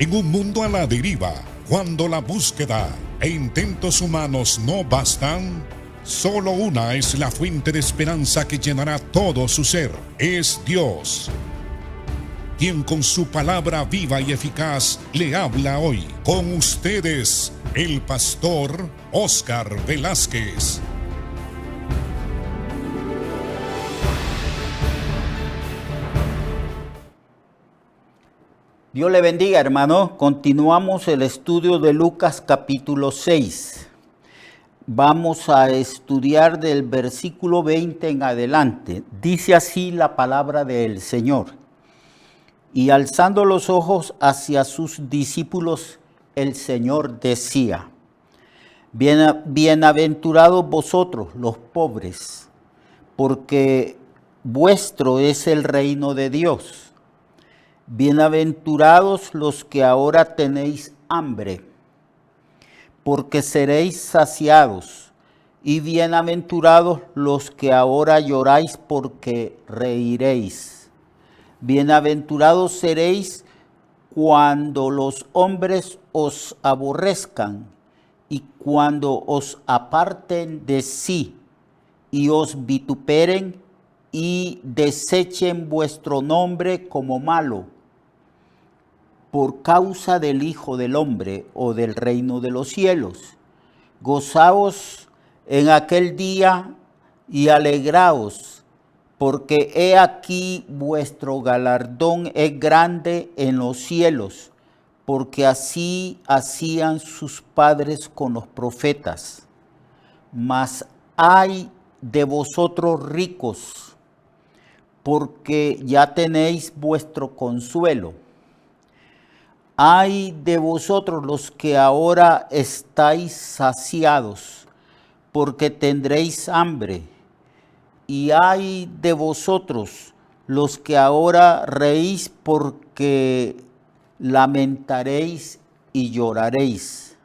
En un mundo a la deriva, cuando la búsqueda e intentos humanos no bastan, solo una es la fuente de esperanza que llenará todo su ser. Es Dios, quien con su palabra viva y eficaz le habla hoy. Con ustedes, el pastor Óscar Velázquez. Dios le bendiga, hermano. Continuamos el estudio de Lucas capítulo 6. Vamos a estudiar del versículo 20 en adelante. Dice así la palabra del Señor. Y alzando los ojos hacia sus discípulos, el Señor decía: Bienaventurados vosotros los pobres, porque vuestro es el reino de Dios. Bienaventurados los que ahora tenéis hambre, porque seréis saciados. Y bienaventurados los que ahora lloráis, porque reiréis. Bienaventurados seréis cuando los hombres os aborrezcan y cuando os aparten de sí y os vituperen y desechen vuestro nombre como malo por causa del Hijo del Hombre o del reino de los cielos. Gozaos en aquel día y alegraos, porque he aquí vuestro galardón es grande en los cielos, porque así hacían sus padres con los profetas. Mas ay de vosotros ricos, porque ya tenéis vuestro consuelo. Ay de vosotros los que ahora estáis saciados, porque tendréis hambre. Y ay de vosotros los que ahora reís, porque lamentaréis y lloraréis.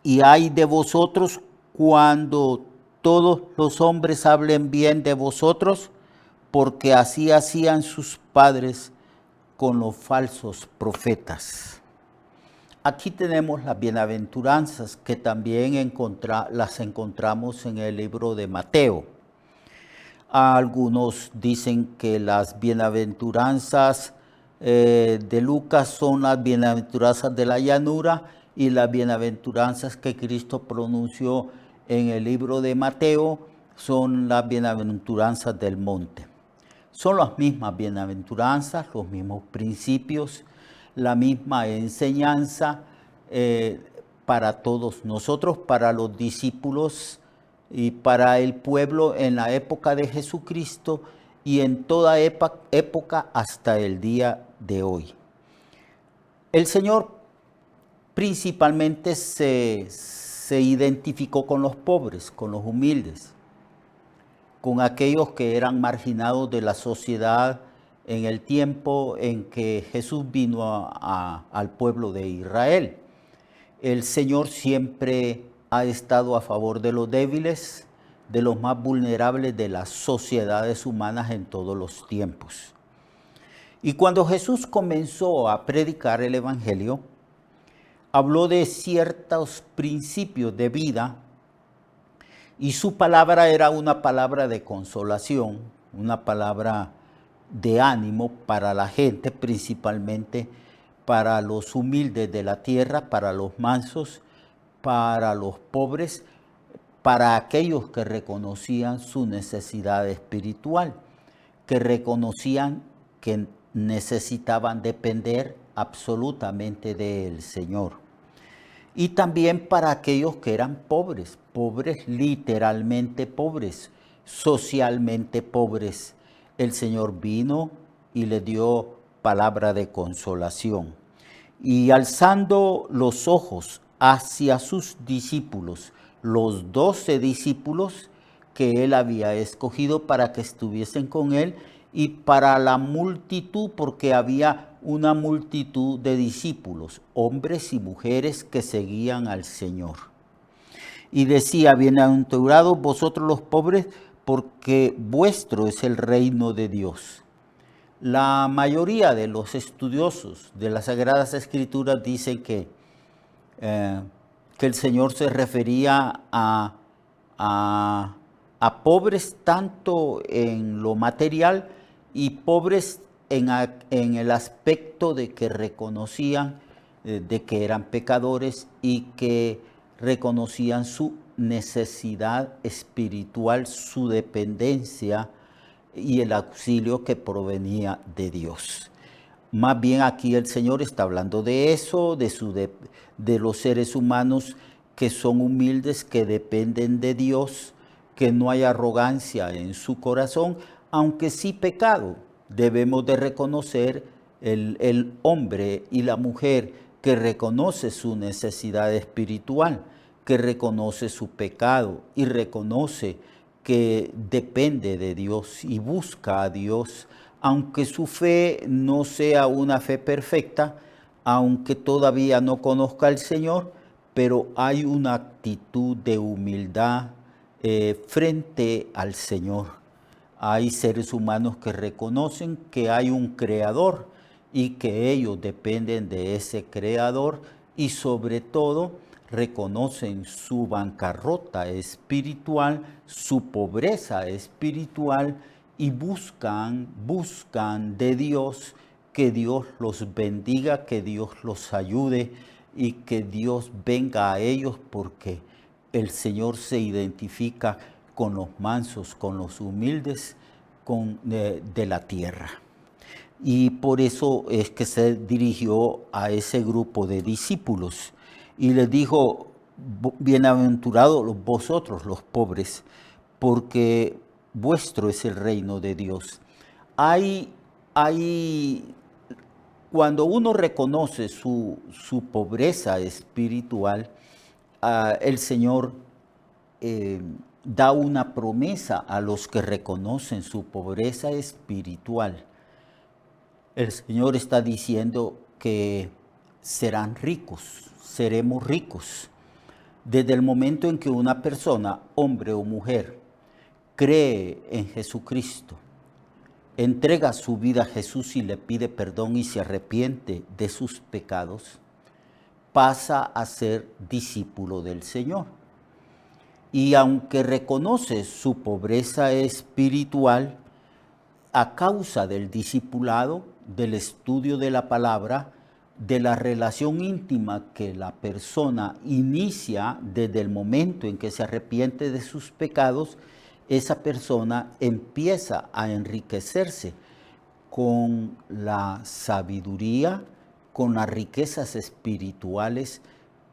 Y ay de vosotros cuando todos los hombres hablen bien de vosotros, porque así hacían sus padres con los falsos profetas. Aquí tenemos las bienaventuranzas que también las encontramos en el libro de Mateo. Algunos dicen que las bienaventuranzas de Lucas son las bienaventuranzas de la llanura y las bienaventuranzas que Cristo pronunció en el libro de Mateo son las bienaventuranzas del monte. Son las mismas bienaventuranzas, los mismos principios, la misma enseñanza para todos nosotros, para los discípulos y para el pueblo en la época de Jesucristo y en toda época hasta el día de hoy. El Señor principalmente se identificó con los pobres, con los humildes, con aquellos que eran marginados de la sociedad en el tiempo en que Jesús vino al pueblo de Israel. El Señor siempre ha estado a favor de los débiles, de los más vulnerables de las sociedades humanas en todos los tiempos. Y cuando Jesús comenzó a predicar el Evangelio, habló de ciertos principios de vida. Y su palabra era una palabra de consolación, una palabra de ánimo para la gente, principalmente para los humildes de la tierra, para los mansos, para los pobres, para aquellos que reconocían su necesidad espiritual, que reconocían que necesitaban depender absolutamente del Señor. Y también para aquellos que eran pobres, pobres literalmente pobres, socialmente pobres. El Señor vino y le dio palabra de consolación. Y alzando los ojos hacia sus discípulos, los 12 discípulos que él había escogido para que estuviesen con él, y para la multitud, porque había una multitud de discípulos, hombres y mujeres que seguían al Señor. Y decía: bienaventurados vosotros los pobres, porque vuestro es el reino de Dios. La mayoría de los estudiosos de las Sagradas Escrituras dicen que el Señor se refería a pobres tanto en lo material y pobres en el aspecto de que reconocían de que eran pecadores y que reconocían su necesidad espiritual, su dependencia y el auxilio que provenía de Dios. Más bien aquí el Señor está hablando de eso, de los seres humanos que son humildes, que dependen de Dios, que no hay arrogancia en su corazón, aunque sí pecado. Debemos de reconocer el hombre y la mujer que reconoce su necesidad espiritual, que reconoce su pecado y reconoce que depende de Dios y busca a Dios, aunque su fe no sea una fe perfecta, aunque todavía no conozca al Señor, pero hay una actitud de humildad frente al Señor. Hay seres humanos que reconocen que hay un creador y que ellos dependen de ese creador y sobre todo reconocen su bancarrota espiritual, su pobreza espiritual y buscan de Dios que Dios los bendiga, que Dios los ayude y que Dios venga a ellos porque el Señor se identifica con los mansos, con los humildes de la tierra. Y por eso es que se dirigió a ese grupo de discípulos y les dijo, bienaventurados vosotros los pobres, porque vuestro es el reino de Dios. Cuando uno reconoce su pobreza espiritual, el Señor da una promesa a los que reconocen su pobreza espiritual. El Señor está diciendo que serán ricos, seremos ricos. Desde el momento en que una persona, hombre o mujer, cree en Jesucristo, entrega su vida a Jesús y le pide perdón y se arrepiente de sus pecados, pasa a ser discípulo del Señor. Y aunque reconoce su pobreza espiritual, a causa del discipulado, del estudio de la palabra, de la relación íntima que la persona inicia desde el momento en que se arrepiente de sus pecados, esa persona empieza a enriquecerse con la sabiduría, con las riquezas espirituales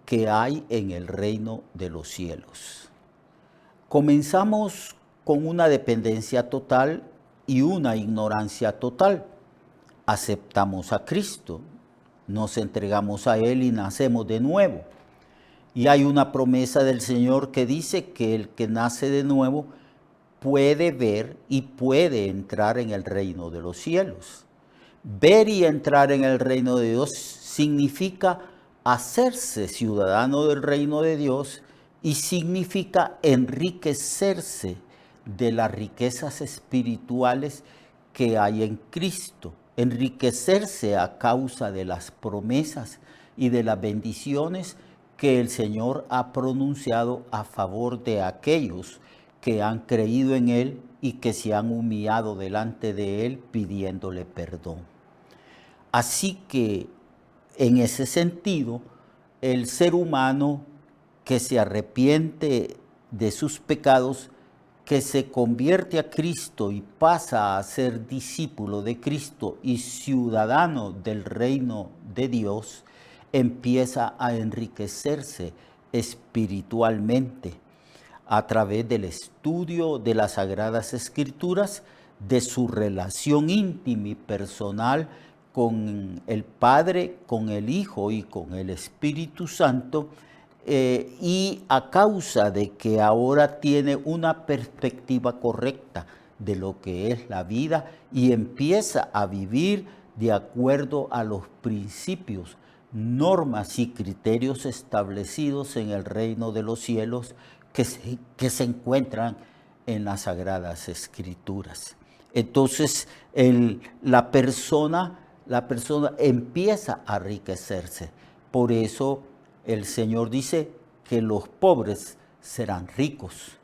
que hay en el reino de los cielos. Comenzamos con una dependencia total y una ignorancia total. Aceptamos a Cristo, nos entregamos a Él y nacemos de nuevo. Y hay una promesa del Señor que dice que el que nace de nuevo puede ver y puede entrar en el reino de los cielos. Ver y entrar en el reino de Dios significa hacerse ciudadano del reino de Dios y significa enriquecerse de las riquezas espirituales que hay en Cristo. Enriquecerse a causa de las promesas y de las bendiciones que el Señor ha pronunciado a favor de aquellos que han creído en Él y que se han humillado delante de Él pidiéndole perdón. Así que, en ese sentido, el ser humano que se arrepiente de sus pecados, que se convierte a Cristo y pasa a ser discípulo de Cristo y ciudadano del reino de Dios, empieza a enriquecerse espiritualmente a través del estudio de las Sagradas Escrituras, de su relación íntima y personal con el Padre, con el Hijo y con el Espíritu Santo, y a causa de que ahora tiene una perspectiva correcta de lo que es la vida y empieza a vivir de acuerdo a los principios, normas y criterios establecidos en el reino de los cielos que se encuentran en las Sagradas Escrituras. Entonces la persona empieza a enriquecerse. Por eso el Señor dice que los pobres serán ricos,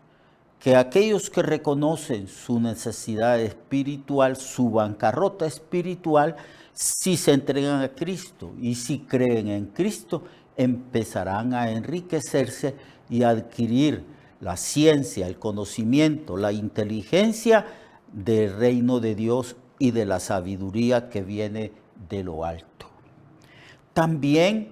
que aquellos que reconocen su necesidad espiritual, su bancarrota espiritual, si se entregan a Cristo y si creen en Cristo, empezarán a enriquecerse y a adquirir la ciencia, el conocimiento, la inteligencia del reino de Dios y de la sabiduría que viene de lo alto. También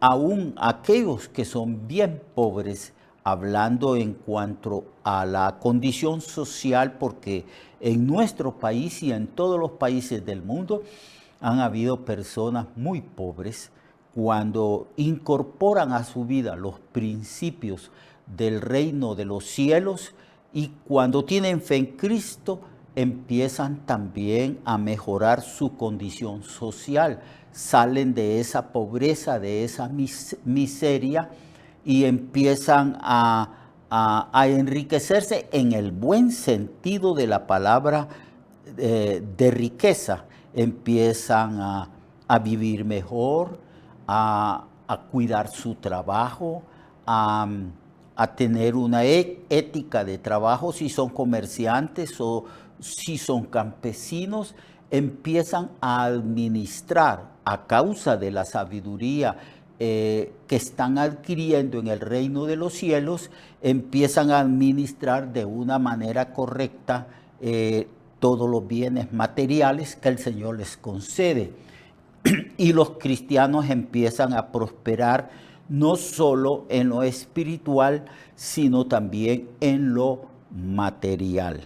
aún aquellos que son bien pobres, hablando en cuanto a la condición social, porque en nuestro país y en todos los países del mundo han habido personas muy pobres. Cuando incorporan a su vida los principios del reino de los cielos y cuando tienen fe en Cristo, empiezan también a mejorar su condición social. Salen de esa pobreza, de esa miseria y empiezan a enriquecerse en el buen sentido de la palabra de riqueza. Empiezan a vivir mejor, a cuidar su trabajo, a tener una ética de trabajo. Si son comerciantes o si son campesinos, empiezan a administrar a causa de la sabiduría que están adquiriendo en el reino de los cielos, empiezan a administrar de una manera correcta todos los bienes materiales que el Señor les concede. Y los cristianos empiezan a prosperar no solo en lo espiritual, sino también en lo material.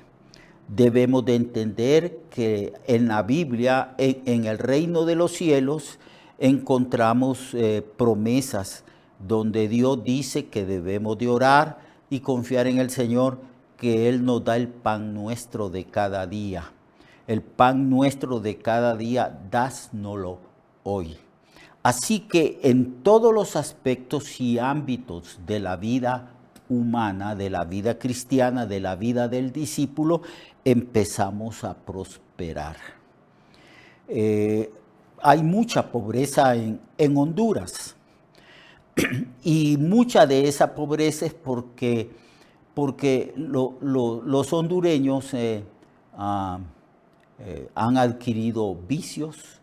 Debemos de entender que en la Biblia, en el reino de los cielos, encontramos promesas donde Dios dice que debemos de orar y confiar en el Señor, que Él nos da el pan nuestro de cada día. El pan nuestro de cada día, dásnoslo hoy. Así que en todos los aspectos y ámbitos de la vida humana, de la vida cristiana, de la vida del discípulo, empezamos a prosperar. Hay mucha pobreza en Honduras y mucha de esa pobreza es porque los hondureños han adquirido vicios,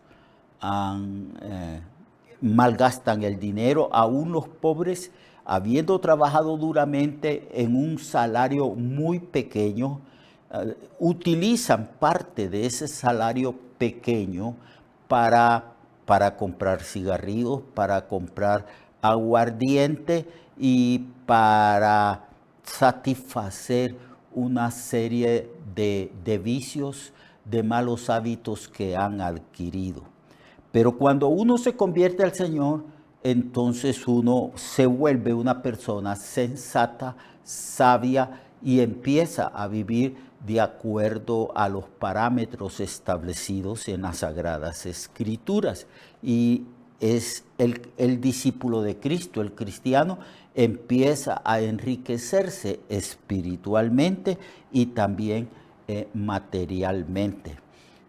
malgastan el dinero. Aún los pobres, habiendo trabajado duramente en un salario muy pequeño, utilizan parte de ese salario pequeño para comprar cigarrillos, para comprar aguardiente y para satisfacer una serie de vicios, de malos hábitos que han adquirido. Pero cuando uno se convierte al Señor, entonces uno se vuelve una persona sensata, sabia y empieza a vivir de acuerdo a los parámetros establecidos en las Sagradas Escrituras. Y es el discípulo de Cristo, el cristiano, empieza a enriquecerse espiritualmente y también materialmente.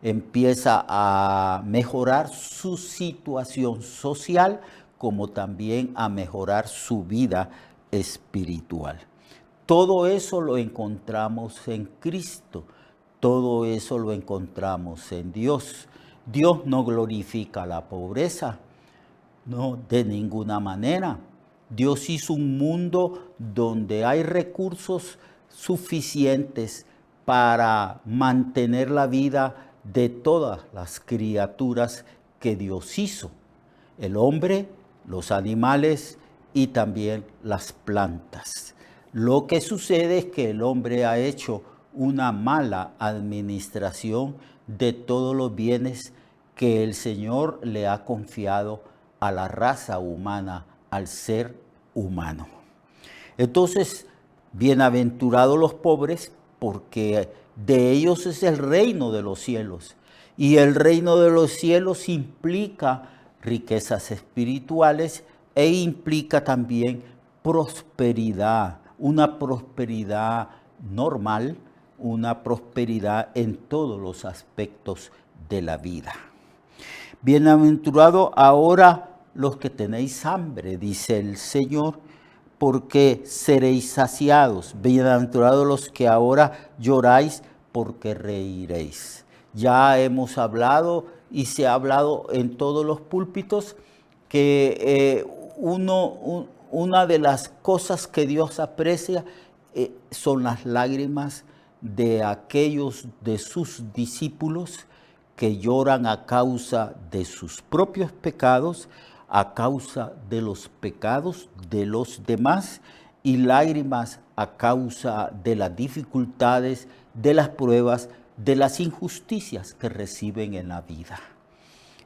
Empieza a mejorar su situación social, como también a mejorar su vida espiritual. Todo eso lo encontramos en Cristo, todo eso lo encontramos en Dios. Dios no glorifica la pobreza, no, de ninguna manera. Dios hizo un mundo donde hay recursos suficientes para mantener la vida de todas las criaturas que Dios hizo. El hombre, los animales y también las plantas. Lo que sucede es que el hombre ha hecho una mala administración de todos los bienes que el Señor le ha confiado a la raza humana, al ser humano. Entonces, bienaventurados los pobres, porque de ellos es el reino de los cielos. Y el reino de los cielos implica riquezas espirituales e implica también prosperidad, una prosperidad normal, una prosperidad en todos los aspectos de la vida. Bienaventurados ahora los que tenéis hambre, dice el Señor, porque seréis saciados. Bienaventurados los que ahora lloráis, porque reiréis. Ya hemos hablado y se ha hablado en todos los púlpitos que una de las cosas que Dios aprecia son las lágrimas de aquellos de sus discípulos que lloran a causa de sus propios pecados, a causa de los pecados de los demás, y lágrimas a causa de las dificultades, de las pruebas, de las injusticias que reciben en la vida.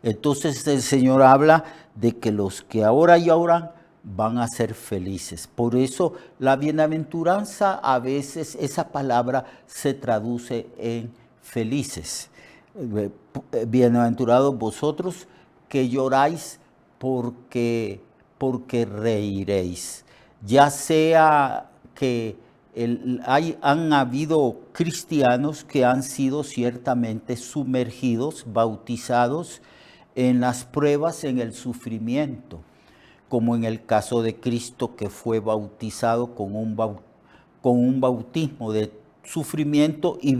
Entonces el Señor habla de que los que ahora lloran van a ser felices. Por eso la bienaventuranza, a veces esa palabra se traduce en felices. Bienaventurados vosotros que lloráis, porque reiréis. Ya sea que han habido cristianos que han sido ciertamente sumergidos, bautizados en las pruebas, en el sufrimiento, como en el caso de Cristo, que fue bautizado con un bautismo de sufrimiento y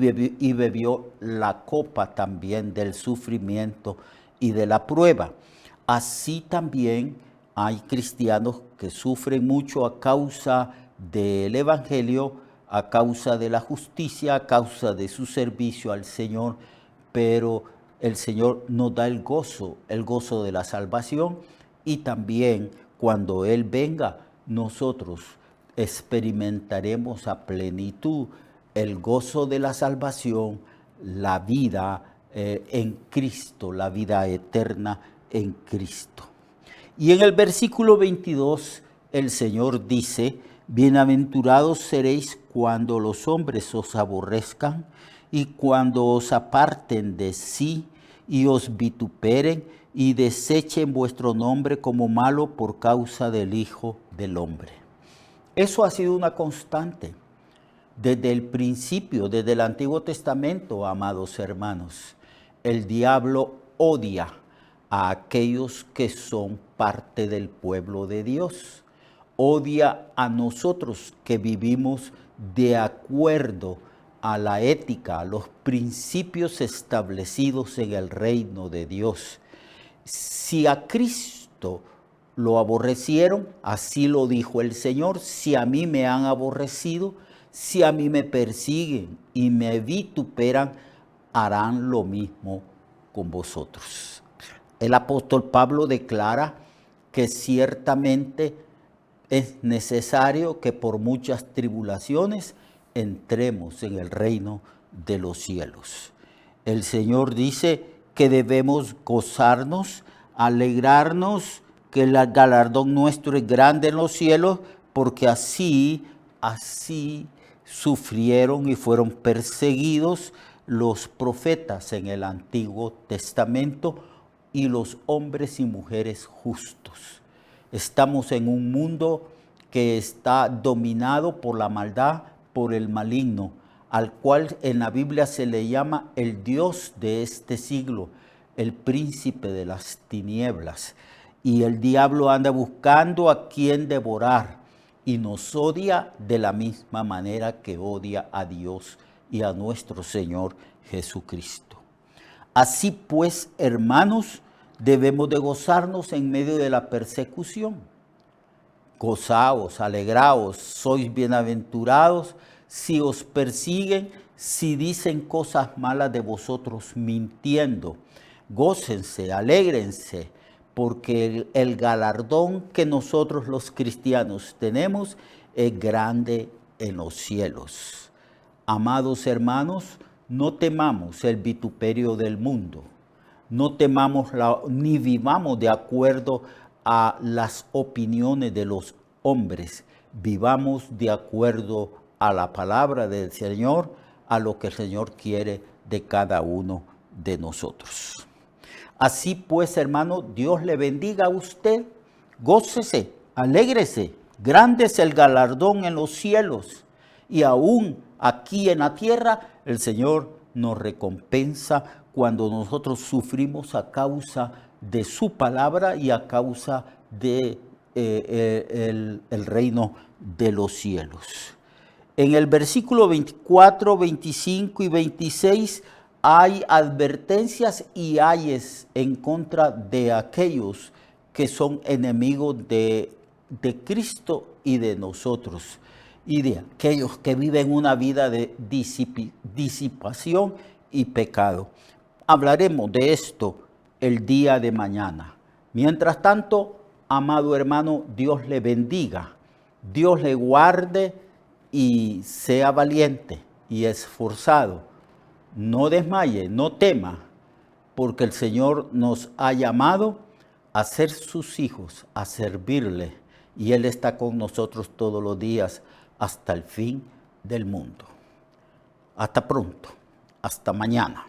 bebió la copa también del sufrimiento y de la prueba. Así también hay cristianos que sufren mucho a causa del Evangelio, a causa de la justicia, a causa de su servicio al Señor, pero el Señor nos da el gozo de la salvación, y también cuando Él venga, nosotros experimentaremos a plenitud el gozo de la salvación, la vida en Cristo, la vida eterna en Cristo. Y en el versículo 22 el Señor dice: bienaventurados seréis cuando los hombres os aborrezcan y cuando os aparten de sí y os vituperen y desechen vuestro nombre como malo por causa del Hijo del Hombre. Eso ha sido una constante desde el principio, desde el Antiguo Testamento, amados hermanos. El diablo odia a aquellos que son parte del pueblo de Dios. Odia a nosotros que vivimos de acuerdo a la ética, a los principios establecidos en el reino de Dios. Si a Cristo lo aborrecieron, así lo dijo el Señor: si a mí me han aborrecido, si a mí me persiguen y me vituperan, harán lo mismo con vosotros. El apóstol Pablo declara que ciertamente es necesario que por muchas tribulaciones entremos en el reino de los cielos. El Señor dice que debemos gozarnos, alegrarnos, que el galardón nuestro es grande en los cielos, porque así sufrieron y fueron perseguidos los profetas en el Antiguo Testamento y los hombres y mujeres justos. Estamos en un mundo que está dominado por la maldad, por el maligno, al cual en la Biblia se le llama el Dios de este siglo, el príncipe de las tinieblas. Y el diablo anda buscando a quien devorar y nos odia de la misma manera que odia a Dios y a nuestro Señor Jesucristo. Así pues, hermanos, debemos de gozarnos en medio de la persecución. Gozaos, alegraos, sois bienaventurados si os persiguen, si dicen cosas malas de vosotros mintiendo. Gócense, alégrense, porque el galardón que nosotros los cristianos tenemos es grande en los cielos. Amados hermanos, no temamos el vituperio del mundo. No temamos ni vivamos de acuerdo a las opiniones de los hombres. Vivamos de acuerdo a la palabra del Señor, a lo que el Señor quiere de cada uno de nosotros. Así pues, hermano, Dios le bendiga a usted. Gócese, alégrese. Grande es el galardón en los cielos. Y aún aquí en la tierra, el Señor nos recompensa cuando nosotros sufrimos a causa de su palabra y a causa de el reino de los cielos. En el versículo 24, 25 y 26 hay advertencias y ayes en contra de aquellos que son enemigos de Cristo y de nosotros, y de aquellos que viven una vida de disipación y pecado. Hablaremos de esto el día de mañana. Mientras tanto, amado hermano, Dios le bendiga, Dios le guarde y sea valiente y esforzado. No desmaye, no tema, porque el Señor nos ha llamado a ser sus hijos, a servirle, y Él está con nosotros todos los días hasta el fin del mundo. Hasta pronto, hasta mañana.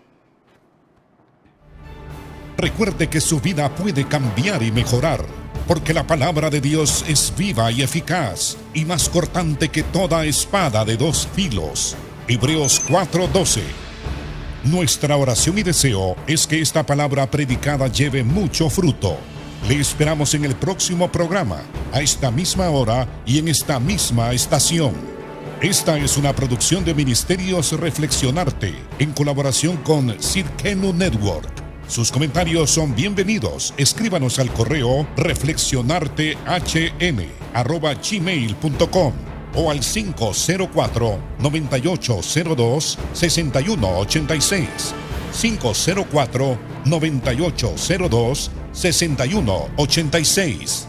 Recuerde que su vida puede cambiar y mejorar, porque la palabra de Dios es viva y eficaz, y más cortante que toda espada de dos filos. Hebreos 4:12. Nuestra oración y deseo es que esta palabra predicada lleve mucho fruto. Le esperamos en el próximo programa, a esta misma hora y en esta misma estación. Esta es una producción de Ministerios Reflexionarte, en colaboración con Cirkenu Network. Sus comentarios son bienvenidos. Escríbanos al correo reflexionartehn@gmail.com o al 504-9802-6186. 504-9802-6186.